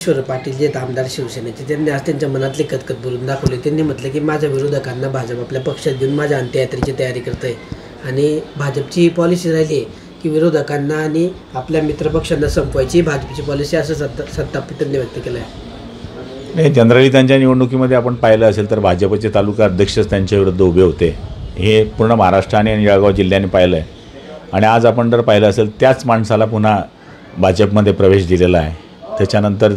ईश्वर पाटील जे आमदार शिवसेनेचे त्यांनी आज त्यांच्या मनातले कतकत बोलून दाखवले। त्यांनी म्हटलं की माझ्या विरोधकांना भाजप आपल्या पक्षात घेऊन माझ्या अंत्ययात्रेची तयारी करत आहे आणि भाजपची पॉलिसी राहिली आहे की विरोधकांना आणि आपल्या मित्रपक्षांना संपवायची भाजपची पॉलिसी असं सत्तापितांनी व्यक्त केलं आहे। नाही, जनरली त्यांच्या निवडणुकीमध्ये आपण पाहिलं असेल तर भाजपचे तालुका अध्यक्षच त्यांच्या विरुद्ध उभे होते। हे पूर्ण महाराष्ट्राने आणि जळगाव जिल्ह्याने पाहिलं आहे आणि आज आपण जर पाहिलं असेल त्याच माणसाला पुन्हा भाजपमध्ये प्रवेश दिलेला आहे। त्याच्यानंतर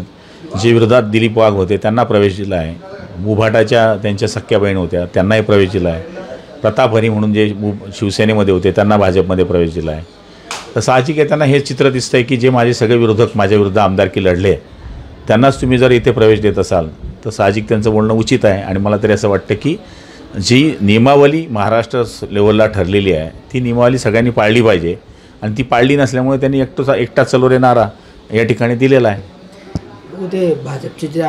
जे विरोधात दिलीप वाघ होते त्यांना प्रवेश दिला आहे, मुभाटाच्या त्यांच्या सख्या बहीण होत्या त्यांनाही प्रवेश दिला आहे, प्रताप हरी म्हणून जे शिवसेनेमध्ये होते त्यांना भाजपमध्ये प्रवेश दिला आहे। तर साहजिक आहे त्यांना हे चित्र दिसतं आहे की जे माझे सगळे विरोधक माझ्या विरुद्ध आमदारकी लढले त्यांनाच तुम्ही जर इथे प्रवेश देत असाल तर साहजिक त्यांचं बोलणं उचित आहे। आणि मला तरी असं वाटतं की जी नियमावली महाराष्ट्र लेवलला ठरलेली आहे ती नियमावली सगळ्यांनी पाळली पाहिजे आणि ती पाळली नसल्यामुळे त्यांनी एकटा चलोरे नारा या ठिकाणी दिलेला आहे। ते भाजपचे जे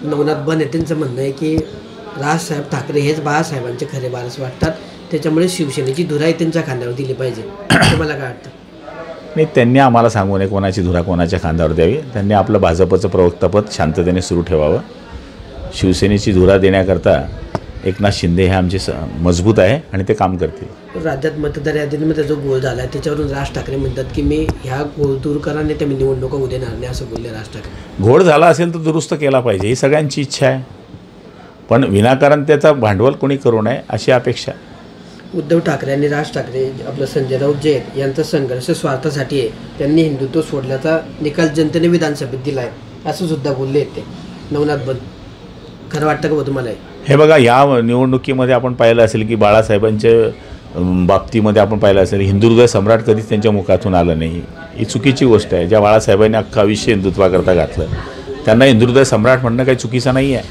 नवनाथ बन आहे त्यांचं म्हणणं आहे की राजसाहेब ठाकरे हेच बाळासाहेबांचे खरे वारस वाटतात, त्याच्यामुळे शिवसेनेची धुराई त्यांच्या खांद्यावर दिली पाहिजे। तुम्हाला काय वाटतं? नाही, त्यांनी आम्हाला सांगू नये कोणाची धुरा कोणाच्या खांद्यावर द्यावी। त्यांनी आपलं भाजपचं प्रवक्तापद शांततेने सुरू ठेवावं। शिवसेनेची धुरा देण्याकरता एकनाथ शिंदे हे आमचे मजबूत आहे आणि ते काम करतील। राज्यात मतदार यादीमध्ये जो गोळ झाला आहे त्याच्यावरून राज ठाकरे म्हणतात की मी ह्या गोळ दूर करा नाही तर मी निवडणुका होऊ देणार नाही असं बोलले राज ठाकरे। घोळ झाला असेल तर दुरुस्त केला पाहिजे ही सगळ्यांची इच्छा आहे, पण विनाकारण त्याचा भांडवल कोणी करू नये अशी अपेक्षा। उद्धव ठाकरे आणि राज ठाकरे आपलं संजय राऊत जे आहेत यांचा संघर्ष स्वार्थासाठी आहे, त्यांनी हिंदुत्व सोडल्याचा निकाल जनतेने विधानसभेत दिला आहे असं सुद्धा बोलले आहेत ते नवनाथ बन। खरं वाटतं का तुम्हाला? हे बघा, या निवडणुकीमध्ये आपण पाहिलं असेल की बाळासाहेबांच्या बाबतीमध्ये आपण पाहिलं असेल हिंदुत्व सम्राट कधीच त्यांच्या मुखातून आलं नाही। ही चुकीची गोष्ट आहे। ज्या बाळासाहेबांनी अख्खं आयुष्य हिंदुत्वाकरता घातलं त्यांना हिंदुत्व सम्राट म्हणणं काही चुकीचं नाही आहे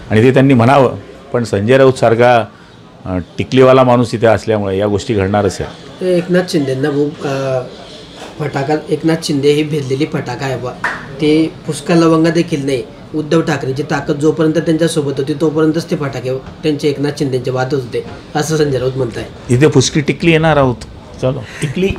आणि ते त्यांनी म्हणावं, पण संजय राऊत सारखा टिकलीवाला माणूस इथे असल्यामुळे या गोष्टी घडणारच आहे। एकनाथ शिंदेंना फटाका एकनाथ शिंदे ही भेदलेली फटाका आहे बा, ते फुसका लवंगा देखील नाही। उद्धव ठाकरेंची ताकद जोपर्यंत त्यांच्यासोबत होती तोपर्यंतच ते फटाके त्यांचे एकनाथ शिंदेचे वाद होते असं संजय राऊत म्हणत आहे। इथे फुसकी टिकली येणार आहोत, चलो टिकली।